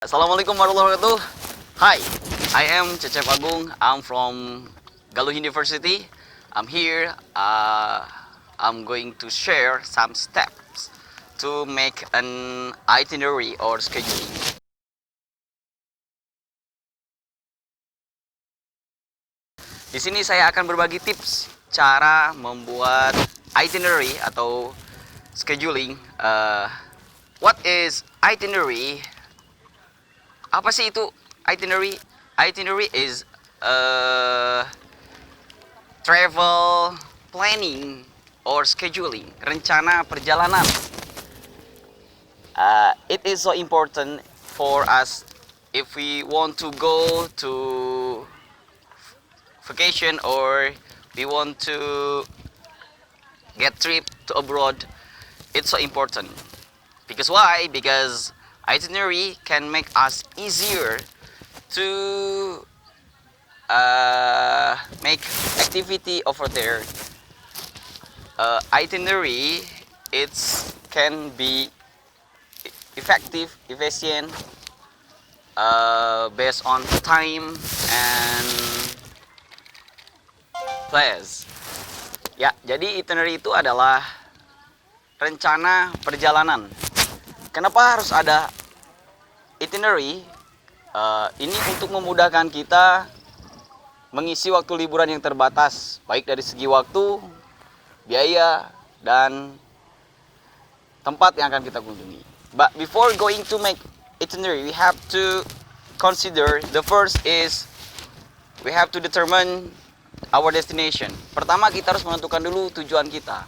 Assalamualaikum warahmatullahi wabarakatuh. Hi, I am Cecep Agung. I'm from Galuh University. I'm here. I'm going to share some steps to make an itinerary or scheduling. Di sini saya akan berbagi tips cara membuat itinerary atau scheduling. What is itinerary? Apa sih itu itinerary? Itinerary is travel planning or scheduling, rencana perjalanan. It is so important for us if we want to go to vacation or we want to get trip to abroad. It's so important. Because why? Because itinerary can make us easier to make activity over there. Itinerary it's can be effective, efficient, based on time and place. Ya, jadi itinerary itu adalah rencana perjalanan. Kenapa harus ada itinerary? Ini untuk memudahkan kita mengisi waktu liburan yang terbatas, baik dari segi waktu, biaya, dan tempat yang akan kita kunjungi. But before going to make itinerary, we have to consider the first is we have to determine our destination. Pertama kita harus menentukan dulu tujuan kita.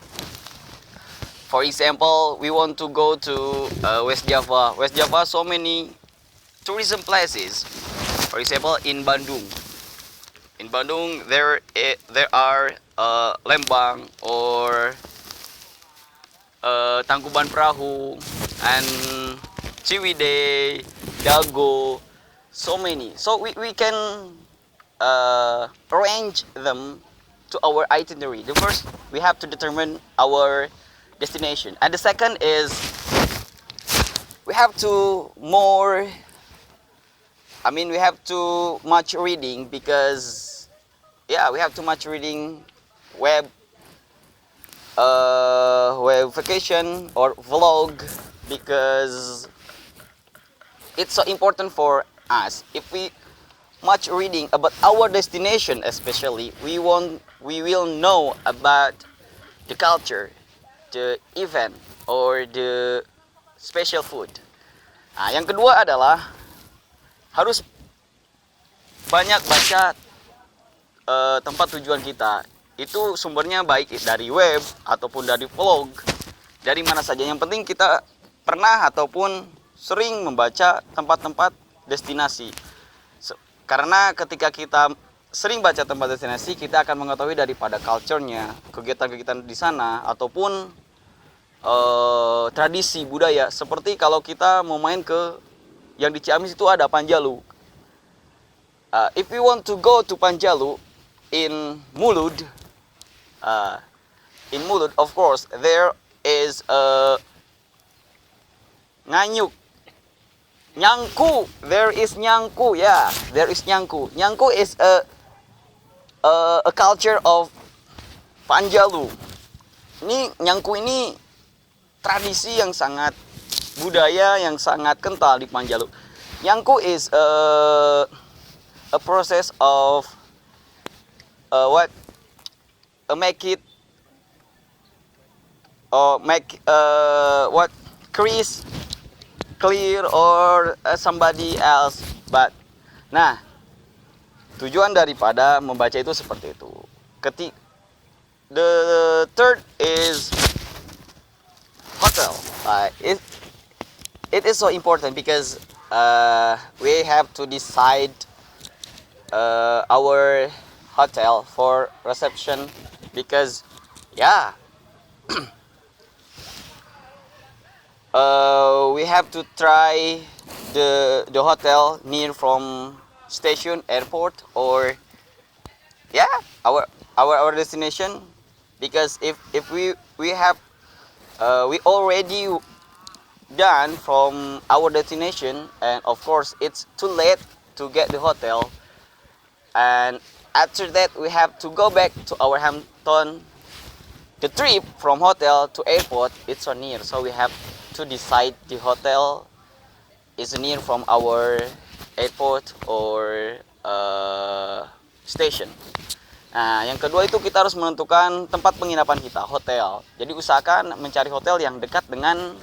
For example, we want to go to West Java. West Java so many tourism places. For example, in Bandung. In Bandung there are Lembang or Tangkuban Perahu and Ciwidey, Dago, so many. So we can arrange them to our itinerary. The first, we have to determine our destination, and the second is we have to we have too much reading because we have too much reading web vacation or vlog because it's so important for us. If we much reading about our destination, especially we will know about the culture, the event, or the special food. Nah, yang kedua adalah harus banyak baca tempat tujuan kita. Itu sumbernya baik dari web ataupun dari vlog, dari mana saja. Yang penting kita pernah ataupun sering membaca tempat-tempat destinasi. Karena ketika kita sering baca tempat destinasi, kita akan mengetahui daripada culture-nya, kegiatan-kegiatan di sana, ataupun tradisi budaya. Seperti kalau kita mau main ke yang di Ciamis itu ada Panjalu. If we want to go to Panjalu in Mulud, of course there is a Nganyuk, Nyangku. There is Nyangku, there is Nyangku. Nyangku is a culture of Panjalu. Ini Nyangku ini tradisi yang sangat budaya yang sangat kental di Panjalu. Nyangku is a process of crease clear or somebody else. But nah, tujuan daripada membaca itu seperti itu. The third is hotel. It is so important because we have to decide our hotel for reception because we have to try the hotel near from station, airport, or our destination. Because if we have we already done from our destination, and of course it's too late to get the hotel, and after that we have to go back to our Hampton. The trip from hotel to airport, it's so near, so we have to decide the hotel is near from our airport or station. Nah, yang kedua itu kita harus menentukan tempat penginapan kita, hotel. Jadi usahakan mencari hotel yang dekat dengan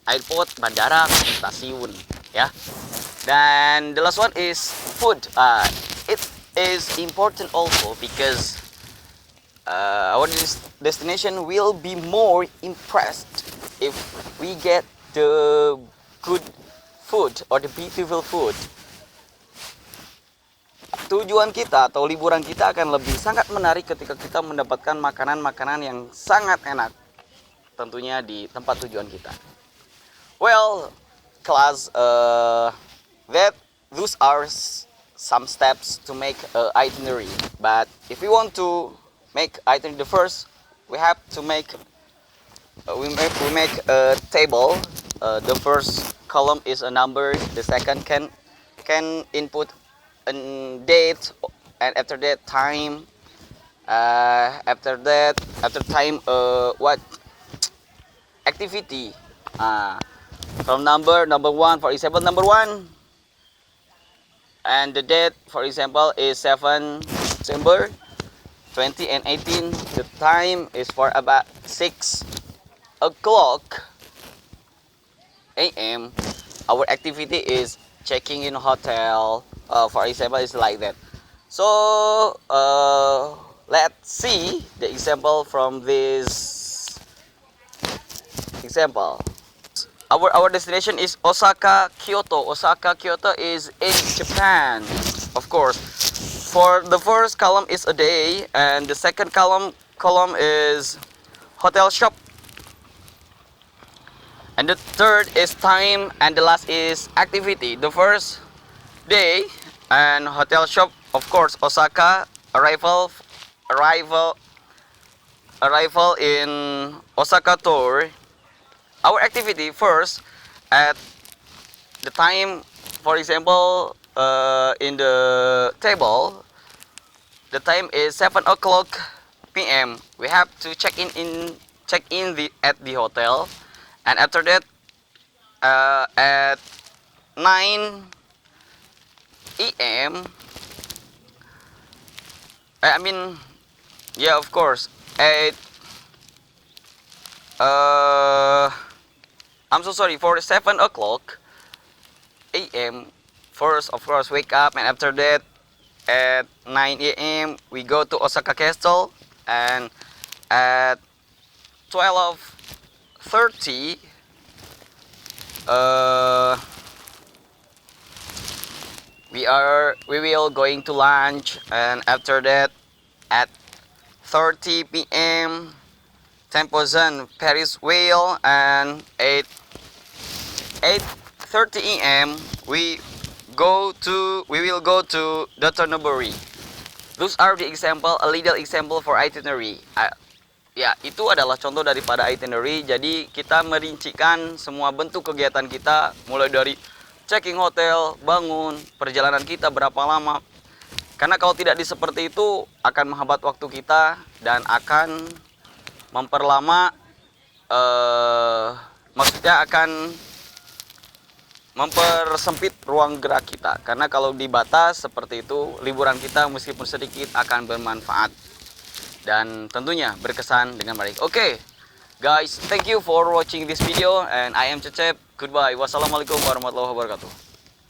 airport, bandara, stasiun, ya. Dan the last one is food. It is important also because our destination will be more impressed if we get the good food or the beautiful food. Tujuan kita atau liburan kita akan lebih sangat menarik ketika kita mendapatkan makanan-makanan yang sangat enak, tentunya di tempat tujuan kita. Well, class, those are some steps to make an itinerary. But if we want to make itinerary, the first we have to make we make a table. The first column is a number. The second can input a date, and after that time. After time, what activity? From number one, for example, number one, and the date, for example, is 7 December 2018. The time is for about 6 o'clock a.m. Our activity is checking in hotel. For example, it's like that. So let's see the example from this example. Our destination is Osaka, Kyoto. Osaka, Kyoto is in Japan, of course. For the first column is a day, and the second column is hotel shop, and the third is time, and the last is activity. The first day and hotel shop, of course, Osaka, arrival in Osaka tour. Our activity first at the time, for example, in the table, the time is 7 o'clock p.m. We have to check in at the hotel, and after that, at 9 a.m. Of course, I'm so sorry, for 7 o'clock a.m. first, of course, wake up, and after that, at 9 a.m. we go to Osaka Castle, and at 12:30 we will going to lunch, and after that at 30 p.m. Temple Zen Paris Wheel, and 8:30 a.m. we will go to Dotonbori. Those are the example, a little example for itinerary. Ya, itu adalah contoh daripada itinerary. Jadi kita merincikan semua bentuk kegiatan kita, mulai dari checking hotel, bangun, perjalanan kita berapa lama. Karena kalau tidak seperti itu akan menghambat waktu kita dan akan memperlama, maksudnya akan mempersempit ruang gerak kita. Karena kalau dibatas seperti itu, liburan kita meskipun sedikit akan bermanfaat dan tentunya berkesan dengan baik. Okay, guys, thank you for watching this video, and I am Cecep. Goodbye. Wassalamualaikum warahmatullahi wabarakatuh.